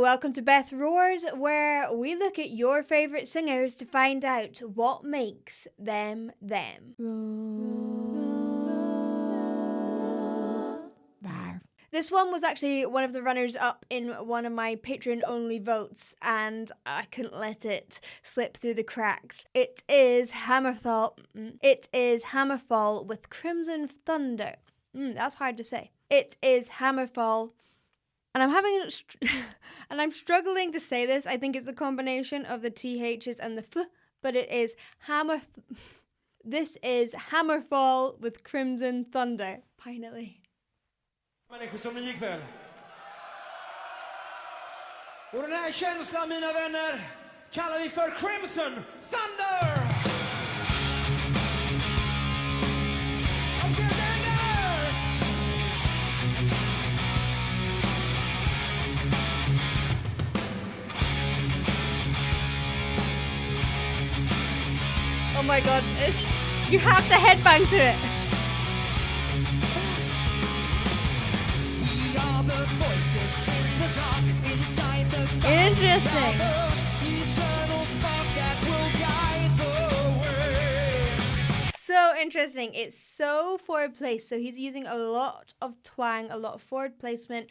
welcome to Beth Roars, where we look at your favourite singers to find out what makes them them. This one was actually one of the runners-up in one of my Patreon-only votes, and I couldn't let it slip through the cracks. It is HammerFall. With Crimson Thunder. That's hard to say. It is HammerFall. And I'm struggling to say this. I think it's the combination of the THs and the f, but it is This is HammerFall with Crimson Thunder. Finally. Människor som ni ikväll. Och den här känslan, mina vänner, kallar vi för Crimson Thunder! Oh my god, you have to headbang to it. Interesting. So interesting. It's so forward placed. So he's using a lot of twang, a lot of forward placement.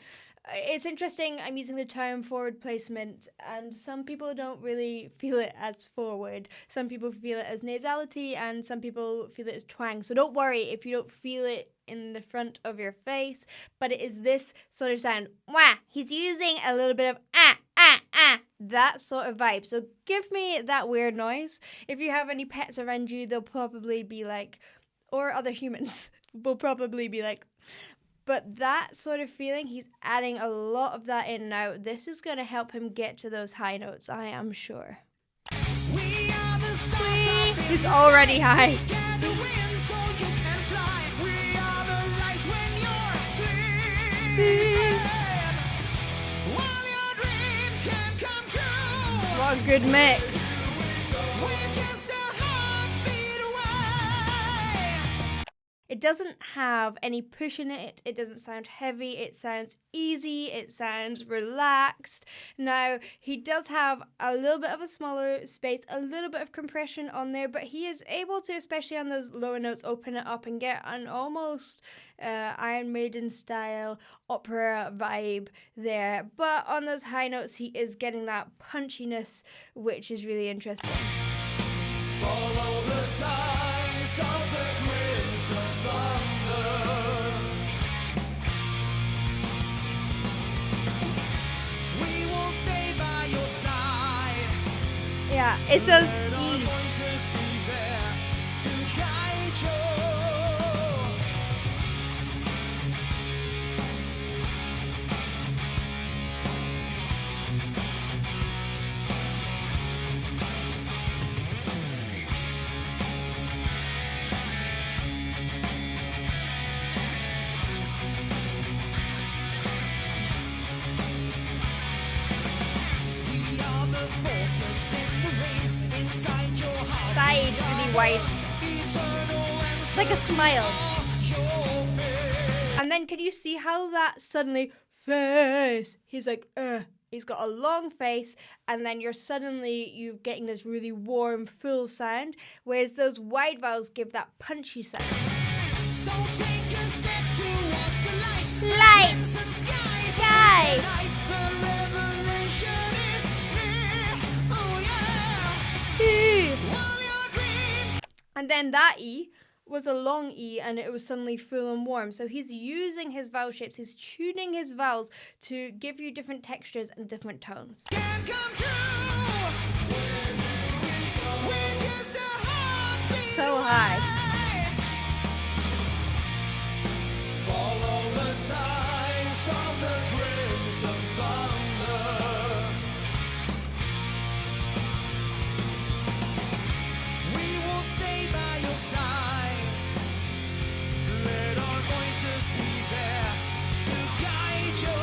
It's interesting. I'm using the term forward placement, and some people don't really feel it as forward. Some people feel it as nasality, and some people feel it as twang. So don't worry if you don't feel it in the front of your face, but it is this sort of sound. Wah! He's using a little bit of that sort of vibe. So give me that weird noise. If you have any pets around you, they'll probably be like, or other humans will probably be like, but that sort of feeling, he's adding a lot of that in now. This is going to help him get to those high notes, I am sure. He's already high. What a good mix. It doesn't have any push in it. It doesn't sound heavy. It sounds easy. It sounds relaxed. Now, he does have a little bit of a smaller space, a little bit of compression on there, but he is able to, especially on those lower notes, open it up and get an almost Iron Maiden style opera vibe there. But on those high notes, he is getting that punchiness, which is really interesting. Follow the signs of the Crimson Thunder. We will stay by your side. Yeah, it's those E's. Voices be there to guide you. Side really wide. It's like a smile. And then can you see how that suddenly face? He's like, he's got a long face, and then you're getting this really warm, full sound, whereas those wide vowels give that punchy sound. So take a step towards the light. Light. Sky. The revelation is near. Oh yeah. And then that E was a long E, and it was suddenly full and warm. So he's using his vowel shapes, he's tuning his vowels to give you different textures and different tones. Can't come true. We're just a heartbeat So high. Follow the signs of the Crimson Thunder. We will stay by your side. Let our voices be there to guide you.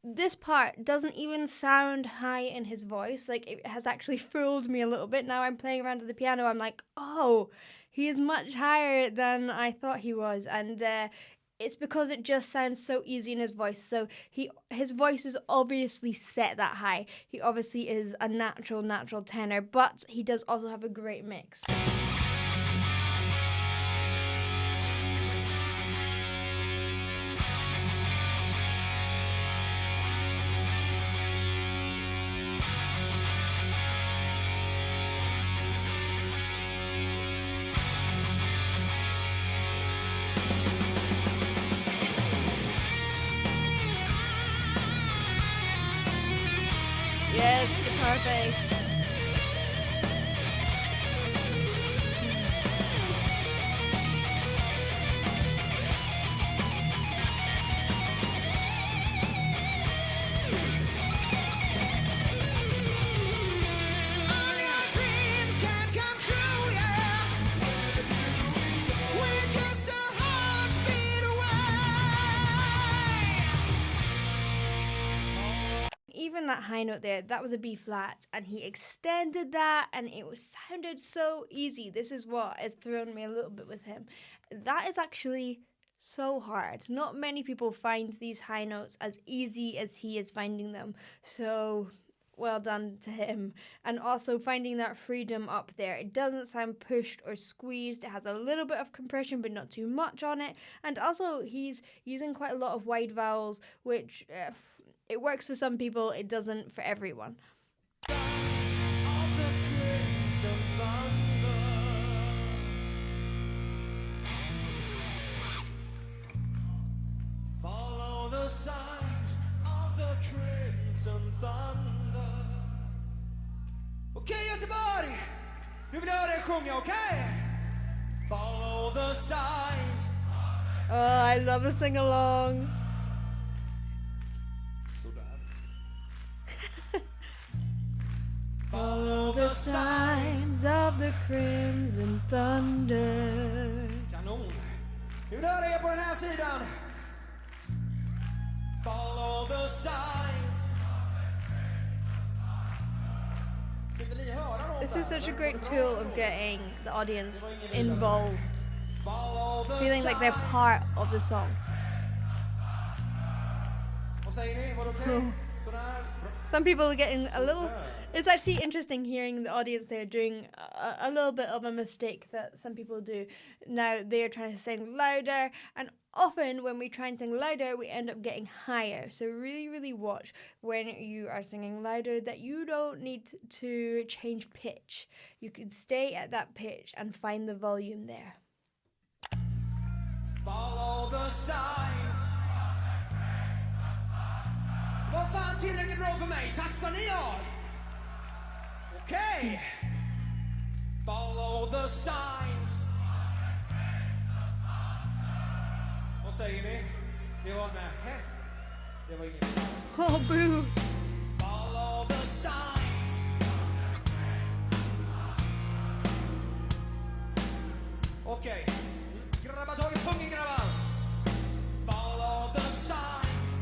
This part doesn't even sound high in his voice. Like, it has actually fooled me a little bit. Now I'm playing around to the piano, I'm like, oh, he is much higher than I thought he was. And it's because it just sounds so easy in his voice. So his voice is obviously set that high. He obviously is a natural tenor, but he does also have a great mix. Yes, perfect. Even that high note there, that was a B flat, and he extended that, and it sounded so easy. This is what has thrown me a little bit with him. That is actually so hard. Not many people find these high notes as easy as he is finding them. So well done to him. And also finding that freedom up there. It doesn't sound pushed or squeezed. It has a little bit of compression, but not too much on it. And also he's using quite a lot of wide vowels, which it works for some people, it doesn't for everyone. Follow the signs of the crimson thunder. Okej, Göteborg! Nu vill jag höra er sjunga, okej? Follow the signs. Oh, I love the sing-along. Follow the signs of the crimson thunder. Kanon. Nu vill jag höra er på den här sidan. Follow the signs. This is such a great tool of getting the audience involved, feeling like they're part of the song. Some people are getting a little... It's actually interesting hearing the audience there doing a little bit of a mistake that some people do. Now they're trying to sing louder, and often when we try and sing louder, we end up getting higher. So really watch when you are singing louder that you don't need to change pitch. You can stay at that pitch and find the volume there. Follow the signs. Vad fan tillräckligt bra för mig? Tack ska ni ha. Okej. Follow the signs. Vad säger ni? Det var med. Det var inget. Oh, boo. Follow the signs. Okej. Grabbar, tag i pungen, grabbar. Follow the signs.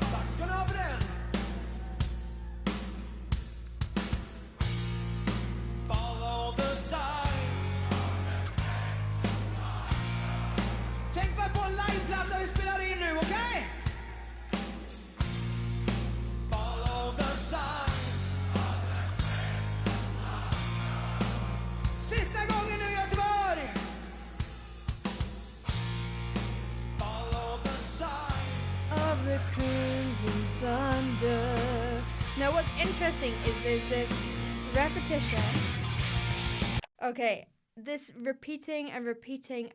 Tack ska ni ha för den. Follow the signs. Tänk bara på en liveplatta vi spelar in nu, okej? Follow the signs. Sista gången nu, Göteborg. Follow the signs of the crimson thunder. Now what's interesting is there's this repetition. Okay, this repeating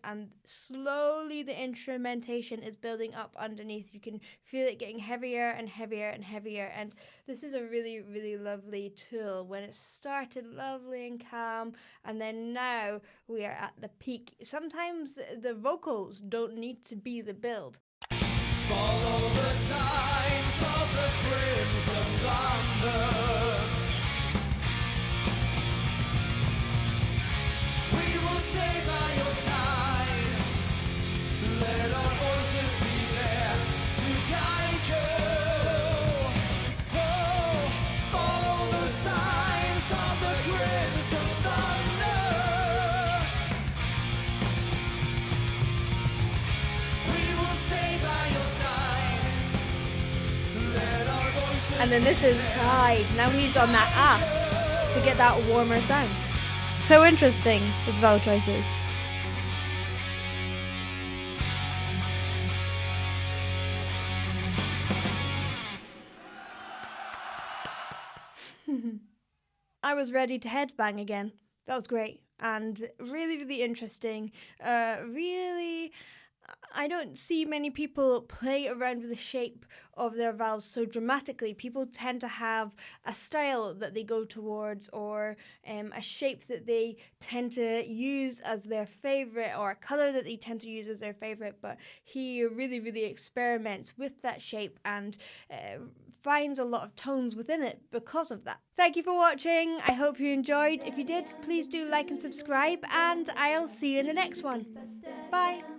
and slowly the instrumentation is building up underneath. You can feel it getting heavier and heavier and heavier, and this is a really lovely tool. When it started lovely and calm, and then now we are at the peak. Sometimes the vocals don't need to be the build. Follow the signs of the crimson thunder. We will stay by your side. Let our voices be there to guide you. Oh, follow the signs of the crimson thunder. And then this is side. Now he's on that app to get that warmer sound. So interesting, his vowel choices. I was ready to headbang again. That was great and really, really interesting. Really, I don't see many people play around with the shape of their vowels so dramatically. People tend to have a style that they go towards or a shape that they tend to use as their favorite or a color that they tend to use as their favorite. But he really, really experiments with that shape and finds a lot of tones within it because of that. Thank you for watching. I hope you enjoyed. If you did, please do like and subscribe, and I'll see you in the next one. Bye.